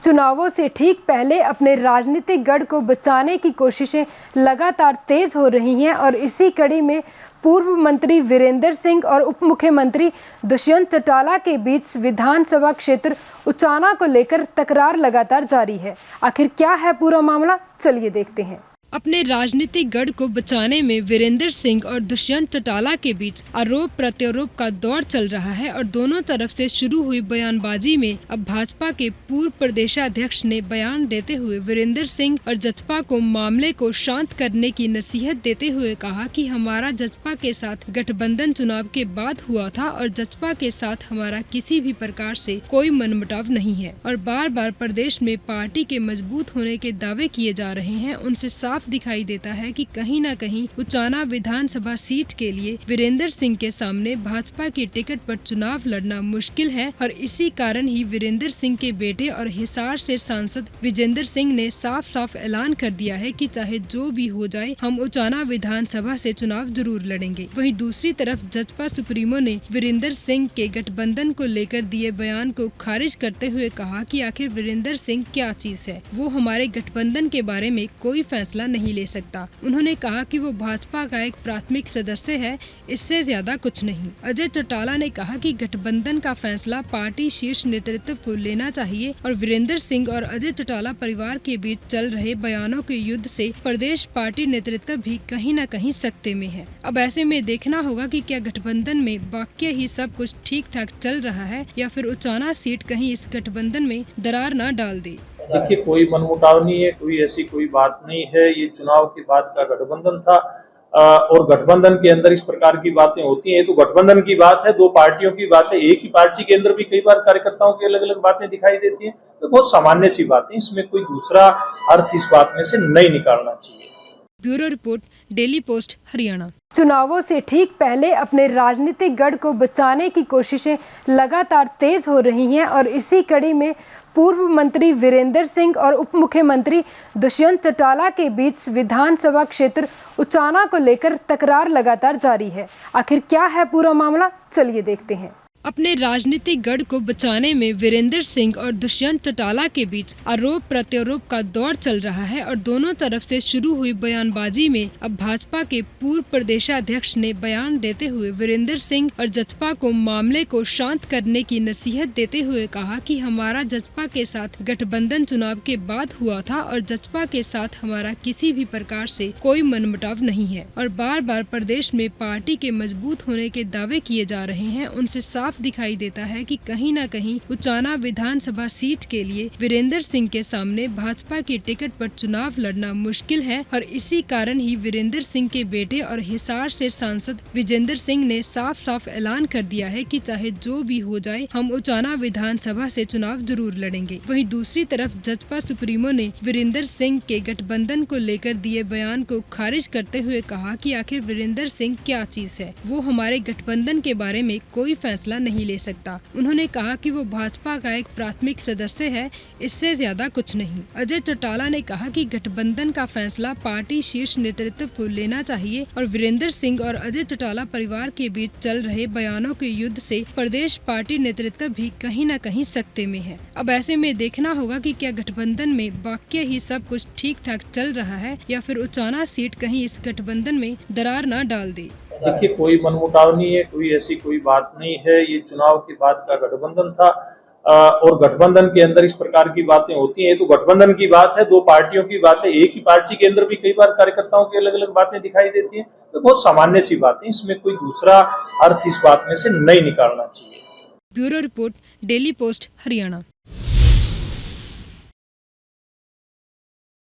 चुनावों से ठीक पहले अपने राजनीतिक गढ़ को बचाने की कोशिशें लगातार तेज हो रही हैं और इसी कड़ी में पूर्व मंत्री वीरेंद्र सिंह और उप मुख्यमंत्री दुष्यंत चौटाला के बीच विधानसभा क्षेत्र उचाना को लेकर तकरार लगातार जारी है। आखिर क्या है पूरा मामला, चलिए देखते हैं। अपने राजनीतिक गढ़ को बचाने में वीरेंद्र सिंह और दुष्यंत चौटाला के बीच आरोप प्रत्यारोप का दौर चल रहा है और दोनों तरफ से शुरू हुई बयानबाजी में अब भाजपा के पूर्व प्रदेशाध्यक्ष ने बयान देते हुए वीरेंद्र सिंह और जसपा को मामले को शांत करने की नसीहत देते हुए कहा कि हमारा जसपा के साथ गठबंधन चुनाव के बाद हुआ था और जसपा के साथ हमारा किसी भी प्रकार से कोई मनमुटाव नहीं है और बार बार प्रदेश में पार्टी के मजबूत होने के दावे किए जा रहे हैं। उनसे साफ दिखाई देता है कि कहीं न कहीं उचाना विधानसभा सीट के लिए वीरेंद्र सिंह के सामने भाजपा की टिकट पर चुनाव लड़ना मुश्किल है और इसी कारण ही वीरेंद्र सिंह के बेटे और हिसार से सांसद विजेंद्र सिंह ने साफ साफ ऐलान कर दिया है कि चाहे जो भी हो जाए हम उचाना विधानसभा से चुनाव जरूर लड़ेंगे। वहीं दूसरी तरफ जसपा सुप्रीमो ने वीरेंद्र सिंह के गठबंधन को लेकर दिए बयान को खारिज करते हुए कहा कि आखिर वीरेंद्र सिंह क्या चीज है, वो हमारे गठबंधन के बारे में कोई फैसला नहीं ले सकता। उन्होंने कहा कि वो भाजपा का एक प्राथमिक सदस्य है, इससे ज्यादा कुछ नहीं। अजय चौटाला ने कहा कि गठबंधन का फैसला पार्टी शीर्ष नेतृत्व को लेना चाहिए और वीरेंद्र सिंह और अजय चौटाला परिवार के बीच चल रहे बयानों के युद्ध से प्रदेश पार्टी नेतृत्व भी कहीं न कहीं सकते में है। अब ऐसे में देखना होगा कि क्या गठबंधन में वाकई ही सब कुछ ठीक ठाक चल रहा है या फिर उचाना सीट कहीं इस गठबंधन में दरार न डाल दे। देखिए, कोई मनमुटाव नहीं है, कोई ऐसी कोई बात नहीं है। ये चुनाव के बाद का गठबंधन था और गठबंधन के अंदर इस प्रकार की बातें होती हैं तो गठबंधन की बात है, दो पार्टियों की बात है। एक ही पार्टी के अंदर भी कई बार कार्यकर्ताओं की अलग अलग बातें दिखाई देती हैं, तो बहुत सामान्य सी बातें, इसमें कोई दूसरा अर्थ इस बात में से नहीं निकालना चाहिए। Bureau report, daily post, Haryana. चुनावों से ठीक पहले अपने राजनीतिक गढ़ को बचाने की कोशिशें लगातार तेज हो रही हैं और इसी कड़ी में पूर्व मंत्री वीरेंद्र सिंह और उप मुख्यमंत्री दुष्यंत चौटाला के बीच विधानसभा क्षेत्र उचाना को लेकर तकरार लगातार जारी है। आखिर क्या है पूरा मामला, चलिए देखते हैं। अपने राजनीतिक गढ़ को बचाने में वीरेंद्र सिंह और दुष्यंत चौटाला के बीच आरोप प्रत्यारोप का दौर चल रहा है और दोनों तरफ से शुरू हुई बयानबाजी में अब भाजपा के पूर्व प्रदेशाध्यक्ष ने बयान देते हुए वीरेंद्र सिंह और जसपा को मामले को शांत करने की नसीहत देते हुए कहा कि हमारा जसपा के साथ गठबंधन चुनाव के बाद हुआ था और जसपा के साथ हमारा किसी भी प्रकार से कोई मनमुटाव नहीं है और बार बार प्रदेश में पार्टी के मजबूत होने के दावे किए जा रहे हैं। उनसे साफ दिखाई देता है कि कहीं न कहीं उचाना विधानसभा सीट के लिए वीरेंद्र सिंह के सामने भाजपा की टिकट पर चुनाव लड़ना मुश्किल है और इसी कारण ही वीरेंद्र सिंह के बेटे और हिसार से सांसद विजेंद्र सिंह ने साफ साफ ऐलान कर दिया है कि चाहे जो भी हो जाए हम उचाना विधानसभा से चुनाव जरूर लड़ेंगे। वहीं दूसरी तरफ जसपा सुप्रीमो ने वीरेंद्र सिंह के गठबंधन को लेकर दिए बयान को खारिज करते हुए कहा कि आखिर वीरेंद्र सिंह क्या चीज है, वो हमारे गठबंधन के बारे में कोई फैसला नहीं ले सकता। उन्होंने कहा कि वो भाजपा का एक प्राथमिक सदस्य है, इससे ज्यादा कुछ नहीं। अजय चौटाला ने कहा कि गठबंधन का फैसला पार्टी शीर्ष नेतृत्व को लेना चाहिए और वीरेंद्र सिंह और अजय चौटाला परिवार के बीच चल रहे बयानों के युद्ध से प्रदेश पार्टी नेतृत्व भी कहीं न कहीं सकते में है। अब ऐसे में देखना होगा कि क्या गठबंधन में वाकई ही सब कुछ ठीक ठाक चल रहा है या फिर उचाना सीट कहीं इस गठबंधन में दरार न डाल दे। देखिए, कोई मनमुटाव नहीं है, कोई ऐसी कोई बात नहीं है। ये चुनाव के बाद का गठबंधन था और गठबंधन के अंदर इस प्रकार की बातें होती हैं तो गठबंधन की बात है, दो पार्टियों की बात है। एक ही पार्टी के अंदर भी कई बार कार्यकर्ताओं की अलग अलग बातें दिखाई देती हैं, तो बहुत सामान्य सी बातें, इसमें कोई दूसरा अर्थ इस बात में से नहीं निकालना चाहिए। Bureau report, daily post, Haryana.